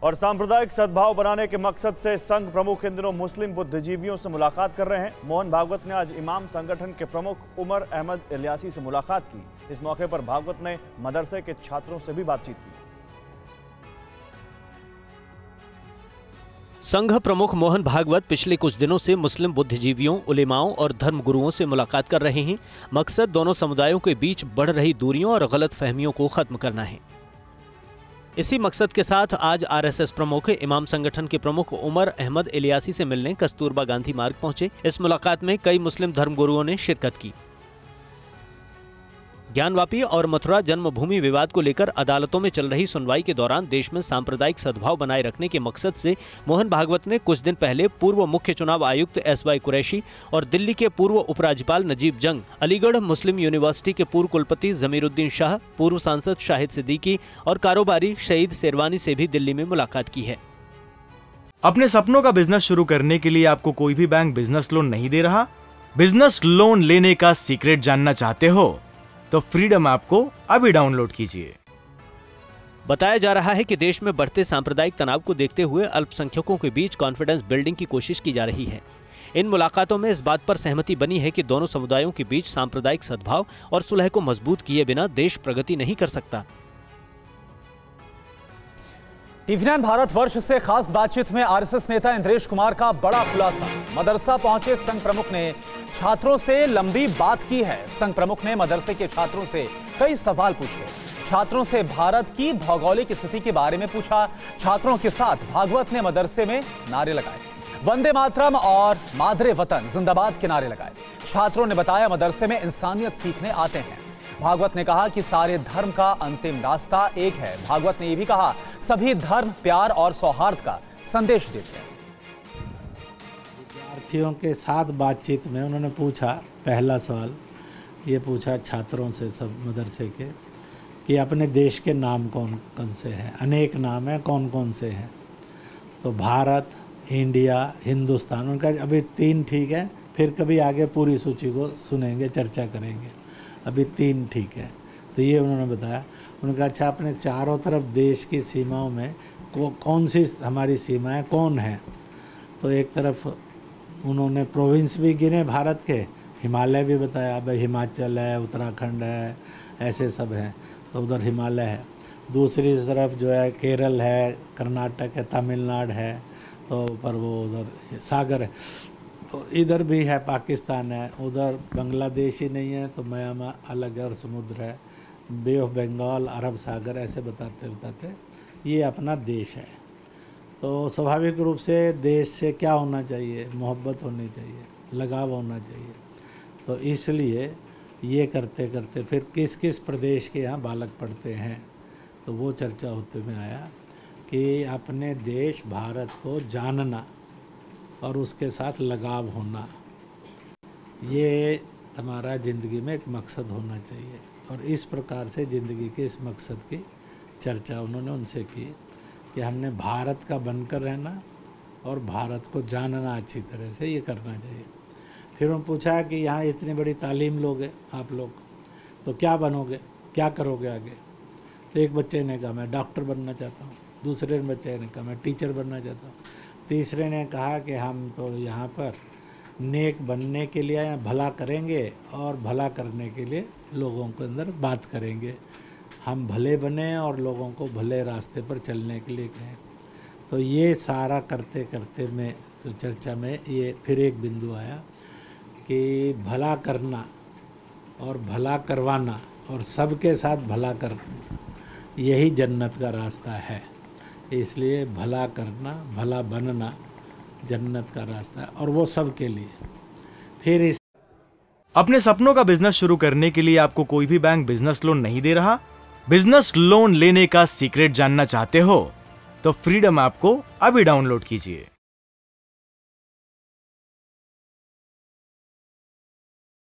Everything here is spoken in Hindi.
और सांप्रदायिक सद्भाव बनाने के मकसद से संघ प्रमुख इन दिनों मुस्लिम बुद्धिजीवियों से मुलाकात कर रहे हैं। मोहन भागवत ने आज इमाम संगठन के प्रमुख उमर अहमद इलियासी से मुलाकात की। इस मौके पर भागवत ने मदरसे के छात्रों से भी बातचीत की। संघ प्रमुख मोहन भागवत पिछले कुछ दिनों से मुस्लिम बुद्धिजीवियों, उलेमाओं और धर्मगुरुओं से मुलाकात कर रहे हैं। मकसद दोनों समुदायों के बीच बढ़ रही दूरियों और गलत फहमियों को खत्म करना है। इसी मकसद के साथ आज आरएसएस प्रमुख इमाम संगठन के प्रमुख उमर अहमद इलियासी से मिलने कस्तूरबा गांधी मार्ग पहुंचे। इस मुलाकात में कई मुस्लिम धर्मगुरुओं ने शिरकत की। ज्ञानवापी और मथुरा जन्मभूमि विवाद को लेकर अदालतों में चल रही सुनवाई के दौरान देश में सांप्रदायिक सद्भाव बनाए रखने के मकसद से मोहन भागवत ने कुछ दिन पहले पूर्व मुख्य चुनाव आयुक्त एसवाई कुरैशी और दिल्ली के पूर्व उपराज्यपाल नजीब जंग, अलीगढ़ मुस्लिम यूनिवर्सिटी के पूर्व कुलपति जमीरुद्दीन शाह, पूर्व सांसद शाहिद सिद्दीकी और कारोबारी शहीद शेरवानी से भी दिल्ली में मुलाकात की है। अपने सपनों का बिजनेस शुरू करने के लिए आपको कोई भी बैंक बिजनेस लोन नहीं दे रहा? बिजनेस लोन लेने का सीक्रेट जानना चाहते हो तो फ्रीडम ऐप को अभी डाउनलोड कीजिए। बताया जा रहा है कि देश में बढ़ते सांप्रदायिक तनाव को देखते हुए अल्पसंख्यकों के बीच कॉन्फिडेंस बिल्डिंग की कोशिश की जा रही है। इन मुलाकातों में इस बात पर सहमति बनी है कि दोनों समुदायों के बीच सांप्रदायिक सद्भाव और सुलह को मजबूत किए बिना देश प्रगति नहीं कर सकता। टीवी9 भारतवर्ष से खास बातचीत में आरएसएस नेता इंद्रेश कुमार का बड़ा खुलासा। मदरसा पहुंचे संघ प्रमुख ने छात्रों से लंबी बात की है। संघ प्रमुख ने मदरसे के छात्रों से कई सवाल पूछे। छात्रों से भारत की भौगोलिक स्थिति के बारे में पूछा। छात्रों के साथ भागवत ने मदरसे में नारे लगाए, वंदे मातरम और मादरे वतन जिंदाबाद के नारे लगाए। छात्रों ने बताया मदरसे में इंसानियत सीखने आते हैं। भागवत ने कहा कि सारे धर्म का अंतिम रास्ता एक है। भागवत ने यह भी कहा सभी धर्म प्यार और सौहार्द का संदेश देते हैं। विद्यार्थियों के साथ बातचीत में उन्होंने पूछा, पहला सवाल ये पूछा छात्रों से सब मदरसे के कि अपने देश के नाम कौन कौन से हैं। अनेक नाम हैं, कौन कौन से हैं? तो भारत, इंडिया, हिंदुस्तान। उनका अभी 3 ठीक है, फिर कभी आगे पूरी सूची को सुनेंगे, चर्चा करेंगे। अभी 3 ठीक है। तो ये उन्होंने बताया। उन्होंने कहा अच्छा अपने चारों तरफ देश की सीमाओं में कौन सी हमारी सीमाएं कौन है? तो एक तरफ उन्होंने प्रोविंस भी गिने भारत के, हिमालय भी बताया, भाई हिमाचल है, उत्तराखंड है, ऐसे सब हैं। तो उधर हिमालय है। दूसरी तरफ जो है केरल है, कर्नाटक है, तमिलनाडु है, तो पर वो उधर सागर है। तो इधर भी है, पाकिस्तान है, उधर बांग्लादेश ही नहीं है, तो म्यांमार अलग और समुद्र है, बे ऑफ बंगाल, अरब सागर, ऐसे बताते बताते ये अपना देश है। तो स्वाभाविक रूप से देश से क्या होना चाहिए? मोहब्बत होनी चाहिए, लगाव होना चाहिए। तो इसलिए ये करते करते फिर किस किस प्रदेश के यहाँ बालक पढ़ते हैं, तो वो चर्चा होते में आया कि अपने देश भारत को जानना और उसके साथ लगाव होना, ये हमारा ज़िंदगी में एक मकसद होना चाहिए। और इस प्रकार से ज़िंदगी के इस मकसद की चर्चा उन्होंने उनसे की कि हमने भारत का बनकर रहना और भारत को जानना अच्छी तरह से, ये करना चाहिए। फिर उन्होंने पूछा कि यहाँ इतनी बड़ी तालीम लोगे आप लोग, तो क्या बनोगे, क्या करोगे आगे? तो एक बच्चे ने कहा मैं डॉक्टर बनना चाहता हूँ, दूसरे बच्चे ने कहा मैं टीचर बनना चाहता हूँ, तीसरे ने कहा कि हम तो यहाँ पर नेक बनने के लिए या भला करेंगे और भला करने के लिए लोगों के अंदर बात करेंगे, हम भले बने और लोगों को भले रास्ते पर चलने के लिए कहें। तो ये सारा करते करते में तो चर्चा में ये फिर एक बिंदु आया कि भला करना और भला करवाना और सबके साथ भला करना, यही जन्नत का रास्ता है। इसलिए भला करना, भला बनना जन्नत का रास्ता है, और वो सब के लिए। फिर इस अपने सपनों का बिजनेस शुरू करने के लिए आपको कोई भी बैंक बिजनेस लोन नहीं दे रहा? बिजनेस लोन लेने का सीक्रेट जानना चाहते हो तो फ्रीडम ऐप को अभी डाउनलोड कीजिए।